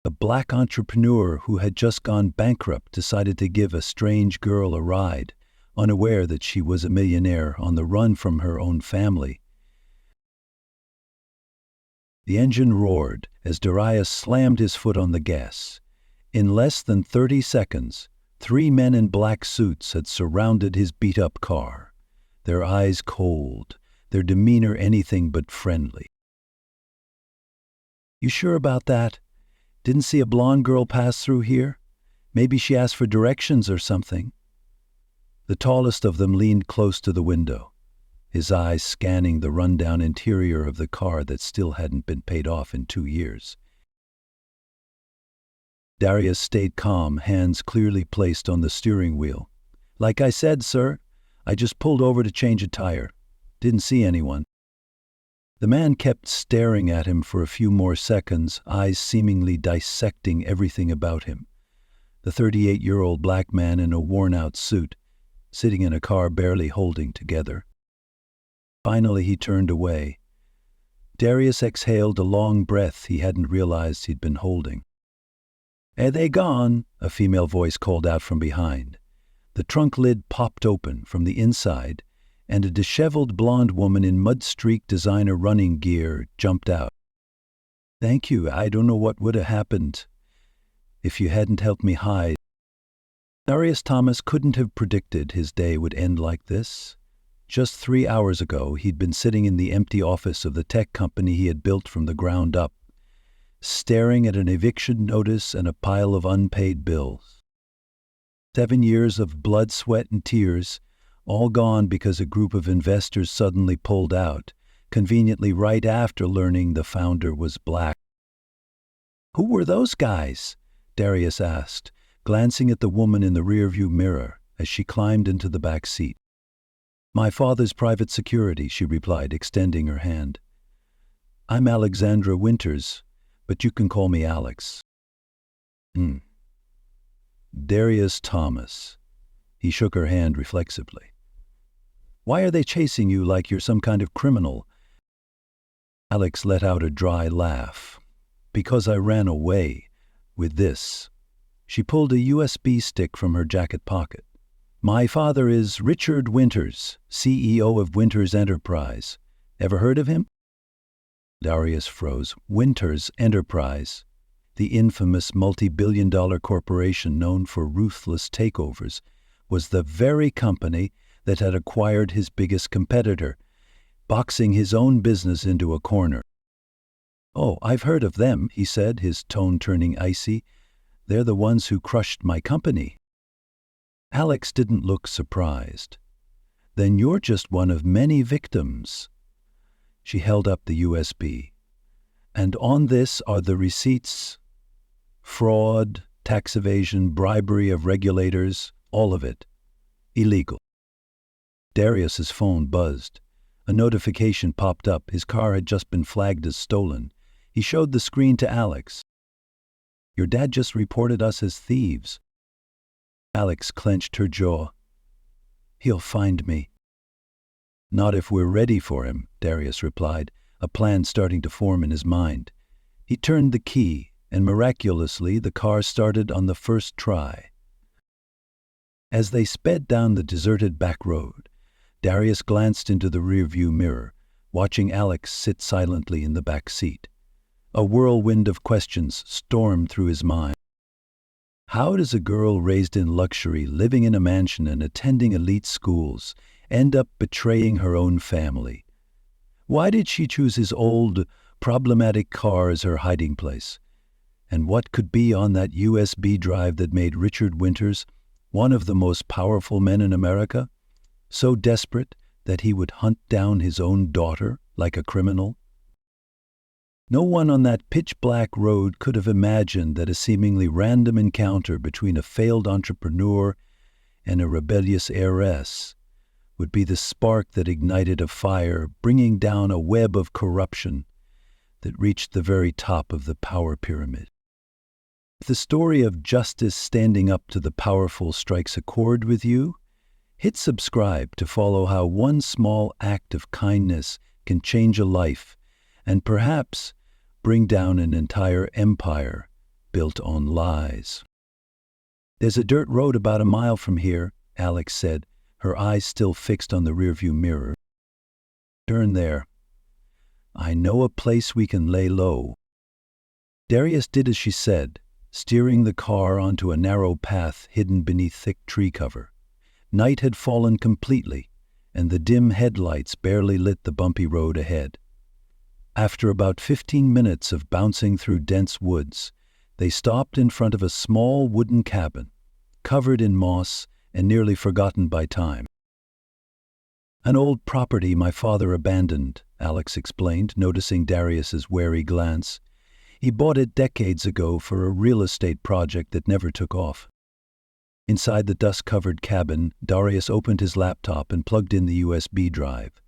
A black entrepreneur who had just gone bankrupt decided to give a strange girl a ride, unaware that she was a millionaire on the run from her own family. The engine roared as Darius slammed his foot on the gas. In less than 30 seconds, 3 men in black suits had surrounded his beat-up car, their eyes cold, their demeanor anything but friendly. "You sure about that? Didn't see a blonde girl pass through here? Maybe she asked for directions or something." The tallest of them leaned close to the window, his eyes scanning the rundown interior of the car that still hadn't been paid off in 2 years. Darius stayed calm, hands clearly placed on the steering wheel. "Like I said, sir, I just pulled over to change a tire. Didn't see anyone." The man kept staring at him for a few more seconds, eyes seemingly dissecting everything about him. The 38-year-old black man in a worn-out suit, sitting in a car barely holding together. Finally, he turned away. Darius exhaled a long breath he hadn't realized he'd been holding. "Are they gone?" a female voice called out from behind. The trunk lid popped open from the inside, and a disheveled blonde woman in mud-streaked designer running gear jumped out. "Thank you. I don't know what would have happened if you hadn't helped me hide." Darius Thomas couldn't have predicted his day would end like this. Just 3 hours ago, he'd been sitting in the empty office of the tech company he had built from the ground up, staring at an eviction notice and a pile of unpaid bills. 7 years of blood, sweat, and tears, all gone because a group of investors suddenly pulled out, conveniently right after learning the founder was black. "Who were those guys?" Darius asked, glancing at the woman in the rearview mirror as she climbed into the back seat. "My father's private security," she replied, extending her hand. "I'm Alexandra Winters, but you can call me Alex." Darius Thomas. He shook her hand reflexively. "Why are they chasing you like you're some kind of criminal?" Alex let out a dry laugh. "Because I ran away with this." She pulled a USB stick from her jacket pocket. "My father is Richard Winters, CEO of Winters Enterprise. Ever heard of him?" Darius froze. Winters Enterprise, the infamous multi-billion-dollar corporation known for ruthless takeovers, was the very company that had acquired his biggest competitor, boxing his own business into a corner. "Oh, I've heard of them," he said, his tone turning icy. "They're the ones who crushed my company." Alex didn't look surprised. "Then you're just one of many victims." She held up the USB. "And on this are the receipts. Fraud, tax evasion, bribery of regulators, all of it. Illegal." Darius's phone buzzed. A notification popped up. His car had just been flagged as stolen. He showed the screen to Alex. "Your dad just reported us as thieves." Alex clenched her jaw. "He'll find me." "Not if we're ready for him," Darius replied, a plan starting to form in his mind. He turned the key, and miraculously the car started on the first try. As they sped down the deserted back road, Darius glanced into the rearview mirror, watching Alex sit silently in the back seat. A whirlwind of questions stormed through his mind. How does a girl raised in luxury, living in a mansion and attending elite schools, end up betraying her own family? Why did she choose his old, problematic car as her hiding place? And what could be on that USB drive that made Richard Winters one of the most powerful men in America, so desperate that he would hunt down his own daughter like a criminal? No one on that pitch-black road could have imagined that a seemingly random encounter between a failed entrepreneur and a rebellious heiress would be the spark that ignited a fire, bringing down a web of corruption that reached the very top of the power pyramid. If the story of justice standing up to the powerful strikes a chord with you, hit subscribe to follow how one small act of kindness can change a life and perhaps bring down an entire empire built on lies. "There's a dirt road about a mile from here," Alex said, her eyes still fixed on the rearview mirror. "Turn there. I know a place we can lay low." Darius did as she said, steering the car onto a narrow path hidden beneath thick tree cover. Night had fallen completely, and the dim headlights barely lit the bumpy road ahead. After about 15 minutes of bouncing through dense woods, they stopped in front of a small wooden cabin, covered in moss and nearly forgotten by time. "An old property my father abandoned," Alex explained, noticing Darius's wary glance. "He bought it decades ago for a real estate project that never took off." Inside the dust-covered cabin, Darius opened his laptop and plugged in the USB drive.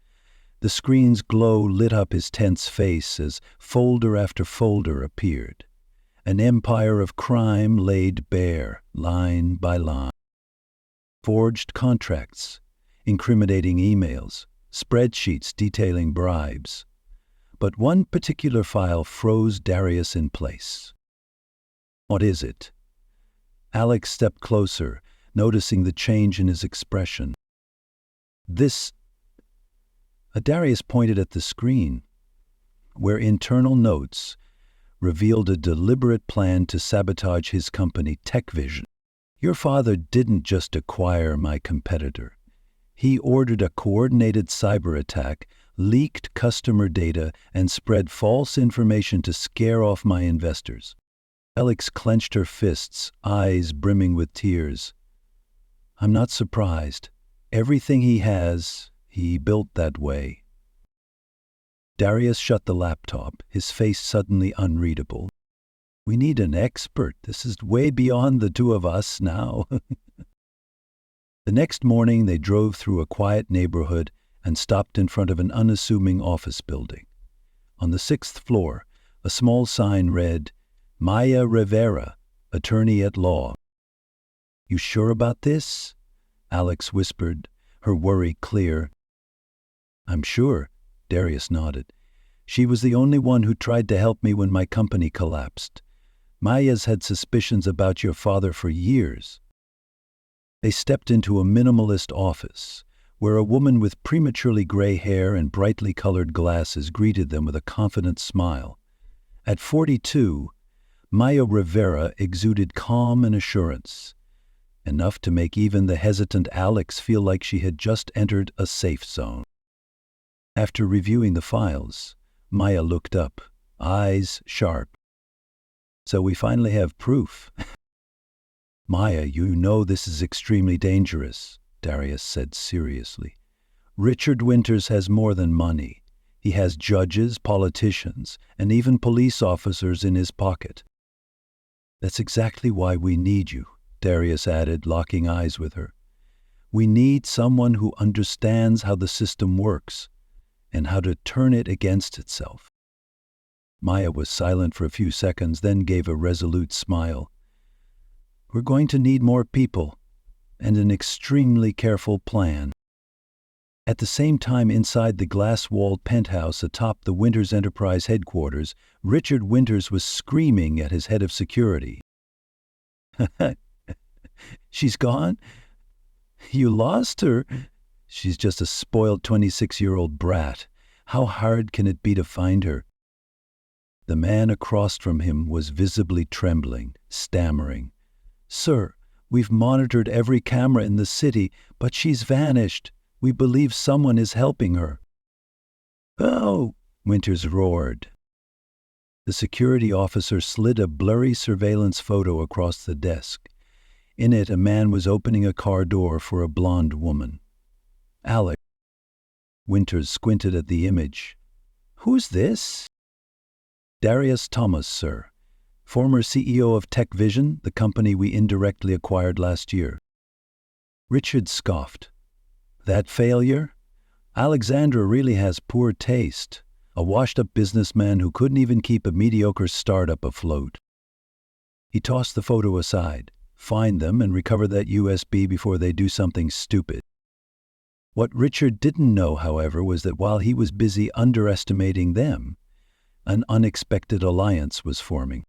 The screen's glow lit up his tense face as folder after folder appeared. An empire of crime laid bare, line by line. Forged contracts, incriminating emails, spreadsheets detailing bribes. But one particular file froze Darius in place. "What is it?" Alex stepped closer, noticing the change in his expression. "This..." Darius pointed at the screen, where internal notes revealed a deliberate plan to sabotage his company, TechVision. "Your father didn't just acquire my competitor. He ordered a coordinated cyber attack, leaked customer data, and spread false information to scare off my investors." Alex clenched her fists, eyes brimming with tears. "I'm not surprised. Everything he has, he built that way." Darius shut the laptop, his face suddenly unreadable. "We need an expert. This is way beyond the two of us now." The next morning they drove through a quiet neighborhood and stopped in front of an unassuming office building. On the 6th floor, a small sign read, "Maya Rivera, Attorney at Law." "You sure about this?" Alex whispered, her worry clear. "I'm sure," Darius nodded. "She was the only one who tried to help me when my company collapsed. Maya's had suspicions about your father for years." They stepped into a minimalist office, where a woman with prematurely gray hair and brightly colored glasses greeted them with a confident smile. At 42, Maya Rivera exuded calm and assurance, enough to make even the hesitant Alex feel like she had just entered a safe zone. After reviewing the files, Maya looked up, eyes sharp. "So we finally have proof." "Maya, you know this is extremely dangerous," Darius said seriously. "Richard Winters has more than money. He has judges, politicians, and even police officers in his pocket." "That's exactly why we need you," Darius added, locking eyes with her. "We need someone who understands how the system works and how to turn it against itself." Maya was silent for a few seconds, then gave a resolute smile. "We're going to need more people and an extremely careful plan." At the same time, inside the glass-walled penthouse atop the Winters Enterprise headquarters, Richard Winters was screaming at his head of security. "She's gone? You lost her? She's just a spoiled 26-year-old brat. How hard can it be to find her?" The man across from him was visibly trembling, stammering. "Sir, we've monitored every camera in the city, but she's vanished. We believe someone is helping her." "Oh!" Winters roared. The security officer slid a blurry surveillance photo across the desk. In it, a man was opening a car door for a blonde woman. "Alex." Winters squinted at the image. "Who's this?" "Darius Thomas, sir. Former CEO of TechVision, the company we indirectly acquired last year." Richard scoffed. "That failure? Alexandra really has poor taste. A washed-up businessman who couldn't even keep a mediocre startup afloat." He tossed the photo aside. "Find them and recover that USB before they do something stupid." What Richard didn't know, however, was that while he was busy underestimating them, an unexpected alliance was forming.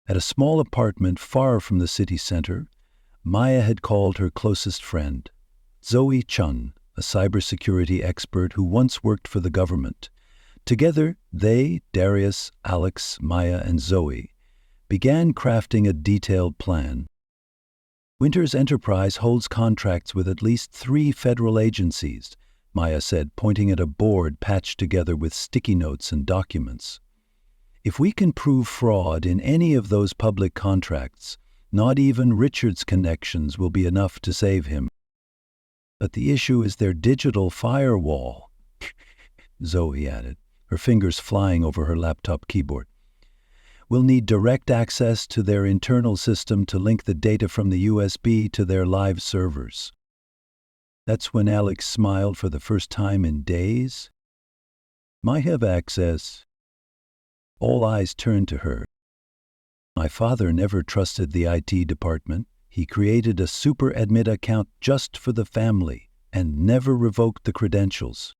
At a small apartment far from the city center, Maya had called her closest friend, Zoe Chun, a cybersecurity expert who once worked for the government. Together, they, Darius, Alex, Maya, and Zoe, began crafting a detailed plan. Winters Enterprise holds contracts with at least 3 federal agencies, Maya said, pointing at a board patched together with sticky notes and documents. If we can prove fraud in any of those public contracts, not even Richard's connections will be enough to save him. But the issue is their digital firewall, Zoe added, her fingers flying over her laptop keyboard. We'll need direct access to their internal system to link the data from the USB to their live servers. That's when Alex smiled for the first time in days. "I have access." All eyes turned to her. "My father never trusted the IT department. He created a super admit account just for the family and never revoked the credentials."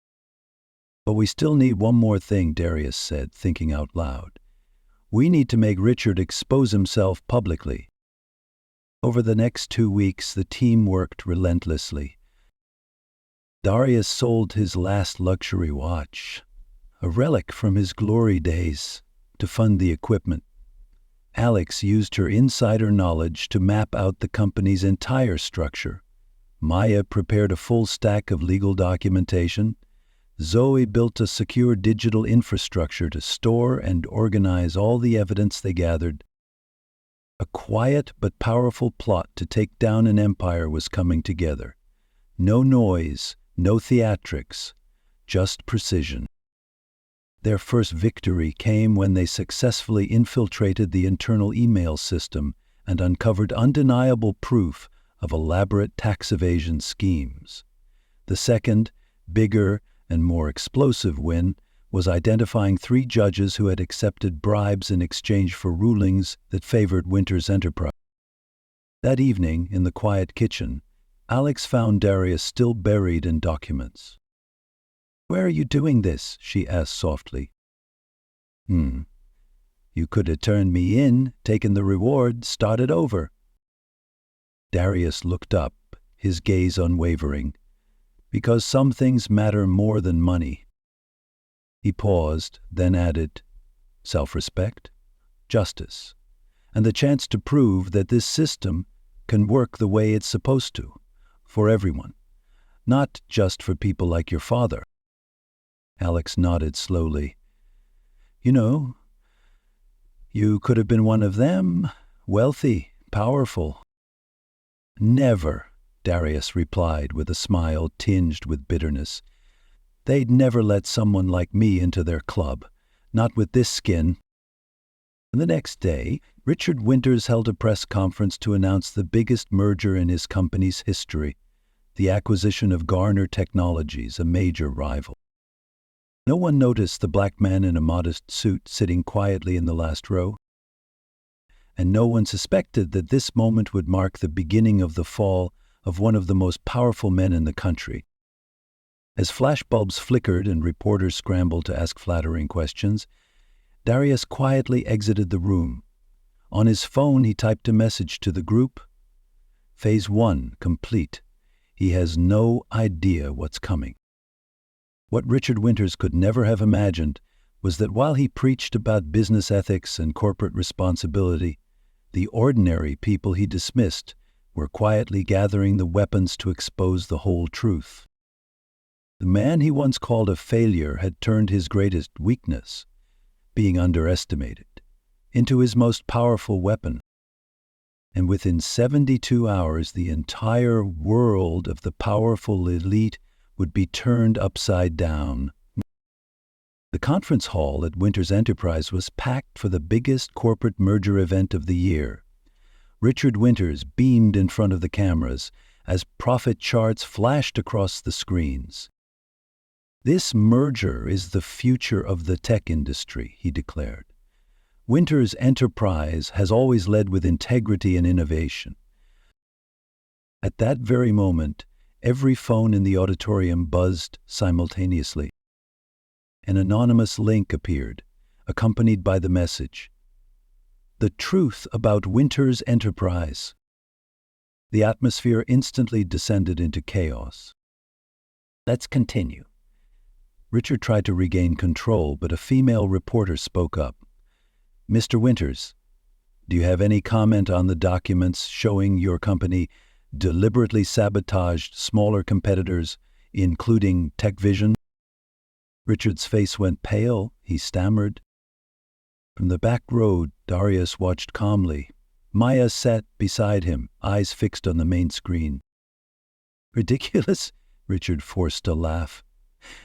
"But we still need one more thing," Darius said, thinking out loud. "We need to make Richard expose himself publicly." Over the next 2 weeks, the team worked relentlessly. Darius sold his last luxury watch, a relic from his glory days, to fund the equipment. Alex used her insider knowledge to map out the company's entire structure. Maya prepared a full stack of legal documentation. Zoe built a secure digital infrastructure to store and organize all the evidence they gathered. A quiet but powerful plot to take down an empire was coming together. No noise, no theatrics, just precision. Their first victory came when they successfully infiltrated the internal email system and uncovered undeniable proof of elaborate tax evasion schemes. The second, bigger and more explosive win was identifying 3 judges who had accepted bribes in exchange for rulings that favored Winters Enterprise. That evening, in the quiet kitchen, Alex found Darius still buried in documents. "Where are you doing this?" she asked softly. You could have turned me in, taken the reward, started over." Darius looked up, his gaze unwavering. "Because some things matter more than money." He paused, then added, "Self-respect, justice, and the chance to prove that this system can work the way it's supposed to, for everyone, not just for people like your father." Alex nodded slowly. "You know, you could have been one of them, wealthy, powerful." "Never," Darius replied with a smile tinged with bitterness. "They'd never let someone like me into their club, not with this skin." And the next day, Richard Winters held a press conference to announce the biggest merger in his company's history, the acquisition of Garner Technologies, a major rival. No one noticed the black man in a modest suit sitting quietly in the last row. And no one suspected that this moment would mark the beginning of the fall of one of the most powerful men in the country. As flashbulbs flickered and reporters scrambled to ask flattering questions, Darius quietly exited the room. On his phone, he typed a message to the group. "Phase 1 complete. He has no idea what's coming." What Richard Winters could never have imagined was that while he preached about business ethics and corporate responsibility, the ordinary people he dismissed were quietly gathering the weapons to expose the whole truth. The man he once called a failure had turned his greatest weakness, being underestimated, into his most powerful weapon. And within 72 hours, the entire world of the powerful elite would be turned upside down. The conference hall at Winters Enterprise was packed for the biggest corporate merger event of the year. Richard Winters beamed in front of the cameras as profit charts flashed across the screens. "This merger is the future of the tech industry," he declared. "Winters Enterprise has always led with integrity and innovation." At that very moment, every phone in the auditorium buzzed simultaneously. An anonymous link appeared, accompanied by the message, The truth about Winter's enterprise. The atmosphere instantly descended into chaos. Let's continue. Richard tried to regain control, but a female reporter spoke up. Mr. Winters, do you have any comment on the documents showing your company deliberately sabotaged smaller competitors, including TechVision? Richard's face went pale. He stammered. From the back row, Darius watched calmly. Maya sat beside him, eyes fixed on the main screen. Ridiculous? Richard forced a laugh.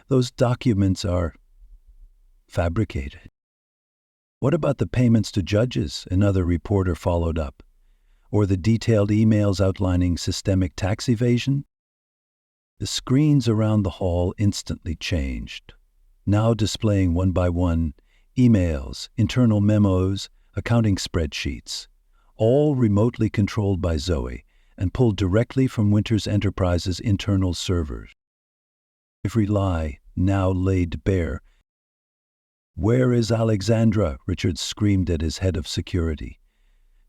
Those documents are fabricated. What about the payments to judges? Another reporter followed up. Or the detailed emails outlining systemic tax evasion? The screens around the hall instantly changed, now displaying one by one emails, internal memos, accounting spreadsheets, all remotely controlled by Zoe and pulled directly from Winters Enterprises' internal servers. Every lie now laid bare. Where is Alexandra? Richard screamed at his head of security.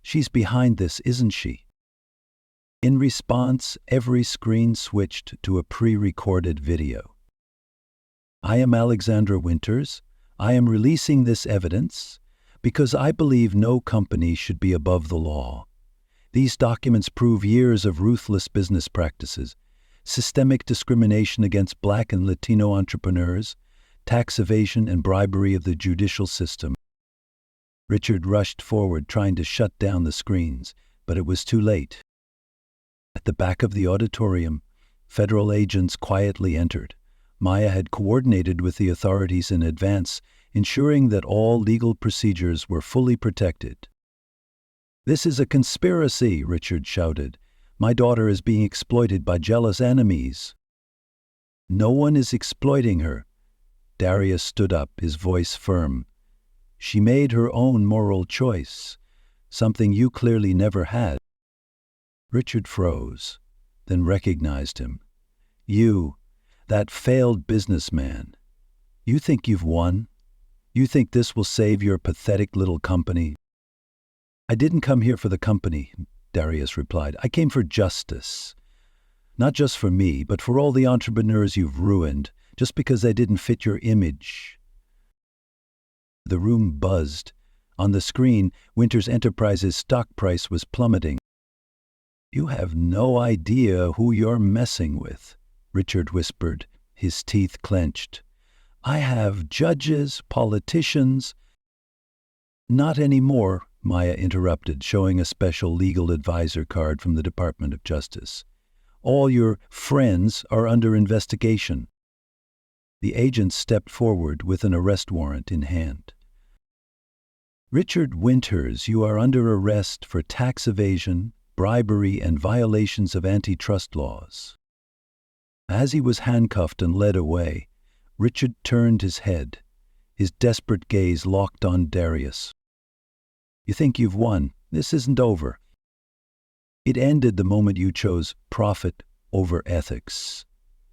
She's behind this, isn't she? In response, every screen switched to a pre-recorded video. I am Alexandra Winters. I am releasing this evidence because I believe no company should be above the law. These documents prove years of ruthless business practices, systemic discrimination against Black and Latino entrepreneurs, tax evasion and bribery of the judicial system. Richard rushed forward, trying to shut down the screens, but it was too late. At the back of the auditorium, federal agents quietly entered. Maya had coordinated with the authorities in advance, ensuring that all legal procedures were fully protected. This is a conspiracy, Richard shouted. My daughter is being exploited by jealous enemies. No one is exploiting her. Darius stood up, his voice firm. She made her own moral choice, something you clearly never had. Richard froze, then recognized him. You, that failed businessman. You think you've won? You think this will save your pathetic little company? I didn't come here for the company, Darius replied. I came for justice. Not just for me, but for all the entrepreneurs you've ruined, just because they didn't fit your image. The room buzzed. On the screen, Winters Enterprises' stock price was plummeting. You have no idea who you're messing with, Richard whispered, his teeth clenched. I have judges, politicians. Not anymore, Maya interrupted, showing a special legal advisor card from the Department of Justice. All your friends are under investigation. The agent stepped forward with an arrest warrant in hand. Richard Winters, you are under arrest for tax evasion, bribery, and violations of antitrust laws. As he was handcuffed and led away, Richard turned his head, his desperate gaze locked on Darius. You think you've won. This isn't over. It ended the moment you chose profit over ethics,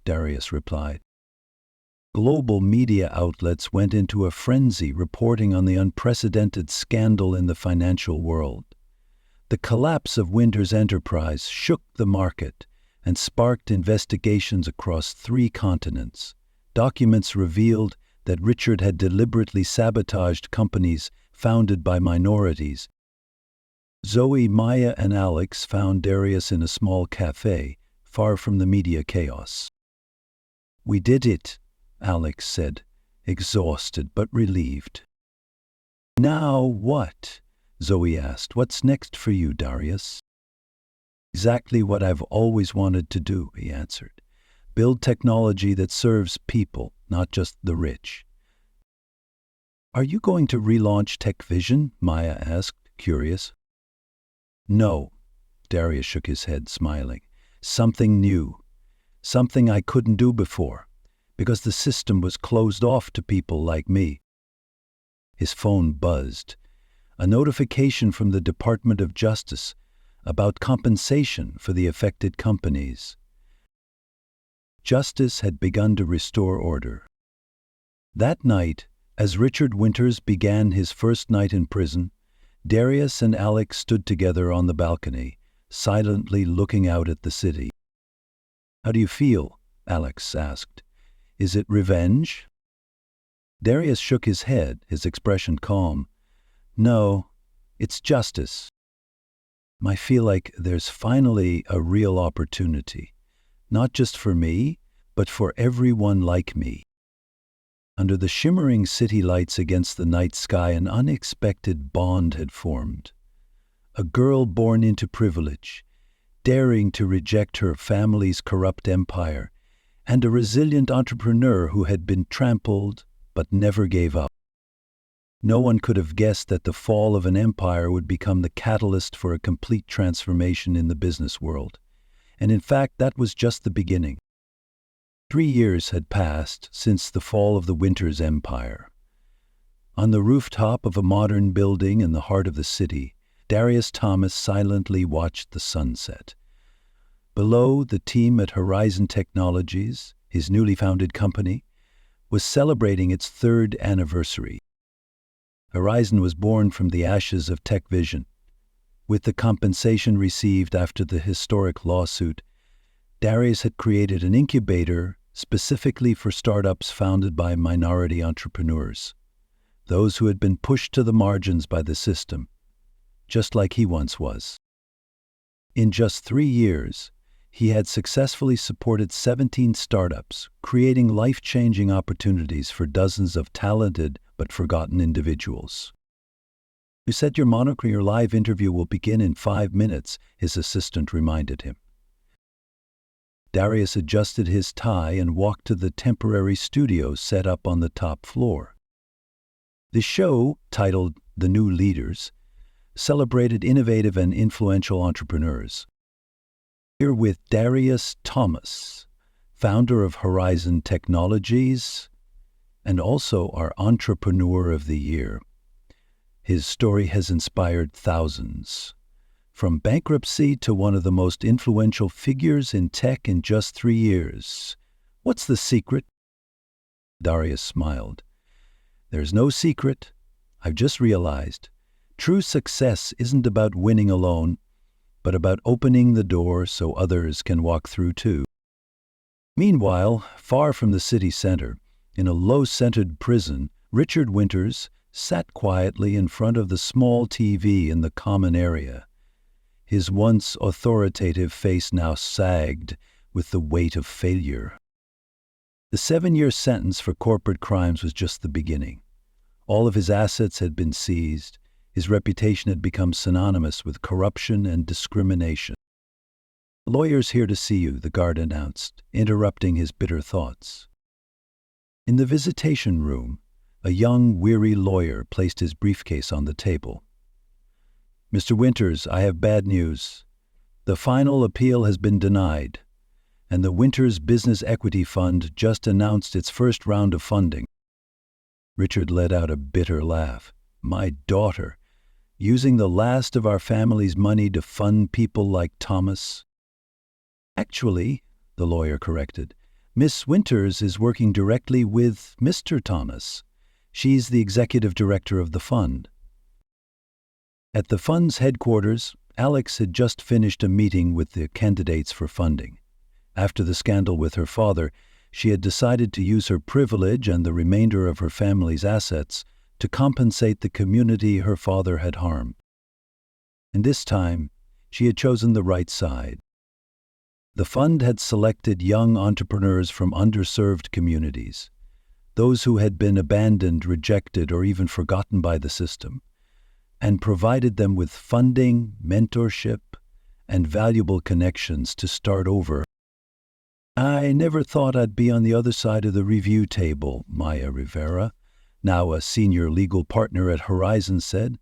Darius replied. Global media outlets went into a frenzy reporting on the unprecedented scandal in the financial world. The collapse of Winters Enterprise shook the market and sparked investigations across 3 continents. Documents revealed that Richard had deliberately sabotaged companies founded by minorities. Zoe, Maya, and Alex found Darius in a small cafe, far from the media chaos. We did it, Alex said, exhausted but relieved. Now what? Zoe asked. What's next for you, Darius? Exactly what I've always wanted to do, he answered. Build technology that serves people, not just the rich. Are you going to relaunch TechVision? Maya asked, curious. No, Darius shook his head, smiling. Something new. Something I couldn't do before, because the system was closed off to people like me. His phone buzzed. A notification from the Department of Justice about compensation for the affected companies. Justice had begun to restore order. That night, as Richard Winters began his first night in prison, Darius and Alex stood together on the balcony, silently looking out at the city. "How do you feel?" Alex asked. "Is it revenge?" Darius shook his head, his expression calm. "No, it's justice. I feel like there's finally a real opportunity, not just for me, but for everyone like me." Under the shimmering city lights against the night sky, an unexpected bond had formed. A girl born into privilege, daring to reject her family's corrupt empire, and a resilient entrepreneur who had been trampled but never gave up. No one could have guessed that the fall of an empire would become the catalyst for a complete transformation in the business world. And in fact, that was just the beginning. 3 years had passed since the fall of the Winters Empire. On the rooftop of a modern building in the heart of the city, Darius Thomas silently watched the sunset. Below, the team at Horizon Technologies, his newly founded company, was celebrating its 3rd anniversary. Horizon was born from the ashes of Tech Vision. With the compensation received after the historic lawsuit, Darius had created an incubator specifically for startups founded by minority entrepreneurs, those who had been pushed to the margins by the system, just like he once was. In just 3 years, he had successfully supported 17 startups, creating life-changing opportunities for dozens of talented but forgotten individuals. "You said your live interview will begin in 5 minutes," his assistant reminded him. Darius adjusted his tie and walked to the temporary studio set up on the top floor. The show, titled The New Leaders, celebrated innovative and influential entrepreneurs. Here with Darius Thomas, founder of Horizon Technologies, and also our Entrepreneur of the Year. His story has inspired thousands. From bankruptcy to one of the most influential figures in tech in just 3 years. What's the secret? Darius smiled. "There's no secret. I've just realized. True success isn't about winning alone, but about opening the door so others can walk through too." Meanwhile, far from the city center, in a low-centered prison, Richard Winters sat quietly in front of the small TV in the common area. His once authoritative face now sagged with the weight of failure. The 7-year sentence for corporate crimes was just the beginning. All of his assets had been seized. His reputation had become synonymous with corruption and discrimination. "Lawyer's here to see you," the guard announced, interrupting his bitter thoughts. In the visitation room, a young, weary lawyer placed his briefcase on the table. "Mr. Winters, I have bad news. The final appeal has been denied, and the Winters Business Equity Fund just announced its first round of funding." Richard let out a bitter laugh. "My daughter, using the last of our family's money to fund people like Thomas?" "Actually," the lawyer corrected, "Miss Winters is working directly with Mr. Thomas. She's the executive director of the fund." At the fund's headquarters, Alex had just finished a meeting with the candidates for funding. After the scandal with her father, she had decided to use her privilege and the remainder of her family's assets to compensate the community her father had harmed. And this time, she had chosen the right side. The fund had selected young entrepreneurs from underserved communities, those who had been abandoned, rejected, or even forgotten by the system, and provided them with funding, mentorship, and valuable connections to start over. "I never thought I'd be on the other side of the review table," Maya Rivera, now a senior legal partner at Horizon, said,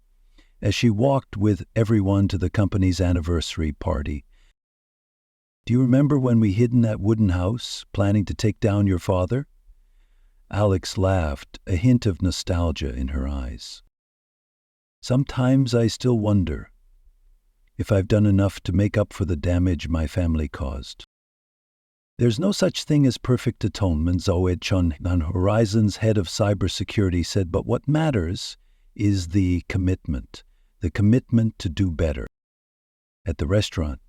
as she walked with everyone to the company's anniversary party. "Do you remember when we hid in that wooden house, planning to take down your father?" Alex laughed, a hint of nostalgia in her eyes. "Sometimes I still wonder if I've done enough to make up for the damage my family caused." "There's no such thing as perfect atonement," Zoe Chun, on Horizon's head of cybersecurity, said, "but what matters is the commitment, the commitment to do better. At the restaurant,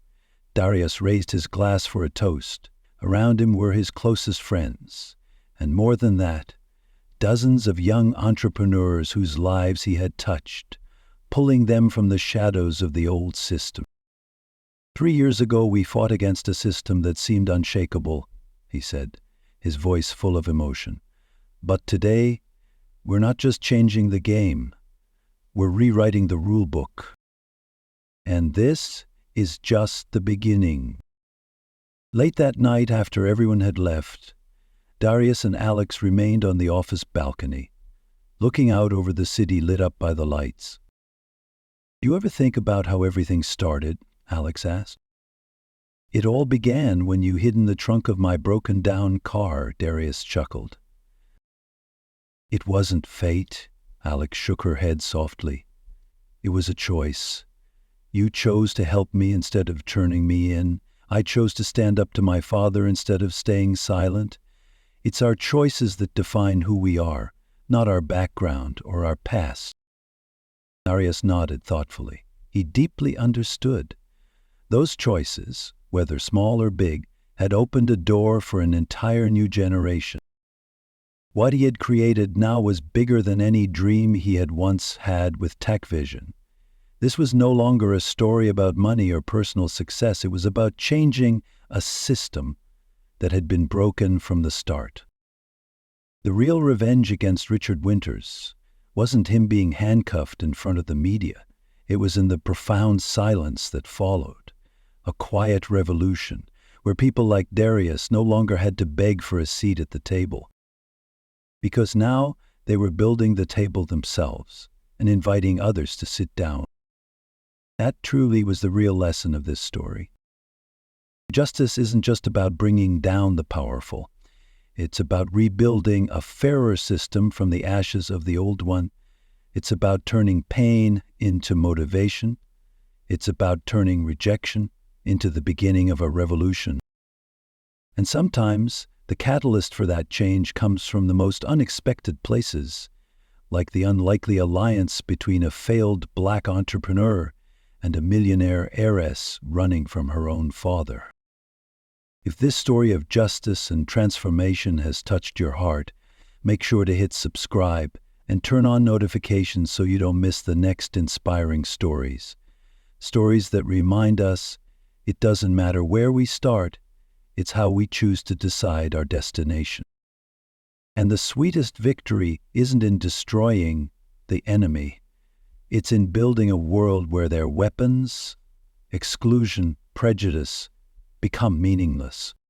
Darius raised his glass for a toast. Around him were his closest friends, and more than that, dozens of young entrepreneurs whose lives he had touched, pulling them from the shadows of the old system. 3 years ago, we fought against a system that seemed unshakable, he said, his voice full of emotion. But today, we're not just changing the game, we're rewriting the rule book. And this is just the beginning. Late that night, after everyone had left, Darius and Alex remained on the office balcony, looking out over the city lit up by the lights. "Do you ever think about how everything started?" Alex asked. "It all began when you hid in the trunk of my broken-down car," Darius chuckled. "It wasn't fate," Alex shook her head softly. "It was a choice. You chose to help me instead of turning me in. I chose to stand up to my father instead of staying silent. It's our choices that define who we are, not our background or our past." Darius nodded thoughtfully. He deeply understood. Those choices, whether small or big, had opened a door for an entire new generation. What he had created now was bigger than any dream he had once had with tech vision. This was no longer a story about money or personal success. It was about changing a system that had been broken from the start. The real revenge against Richard Winters wasn't him being handcuffed in front of the media. It was in the profound silence that followed, a quiet revolution where people like Darius no longer had to beg for a seat at the table. Because now they were building the table themselves and inviting others to sit down. That truly was the real lesson of this story. Justice isn't just about bringing down the powerful. It's about rebuilding a fairer system from the ashes of the old one. It's about turning pain into motivation. It's about turning rejection into the beginning of a revolution. And sometimes the catalyst for that change comes from the most unexpected places, like the unlikely alliance between a failed black entrepreneur and a millionaire heiress running from her own father. If this story of justice and transformation has touched your heart, make sure to hit subscribe and turn on notifications so you don't miss the next inspiring stories. Stories that remind us it doesn't matter where we start, it's how we choose to decide our destination. And the sweetest victory isn't in destroying the enemy. It's in building a world where their weapons, exclusion, prejudice, become meaningless.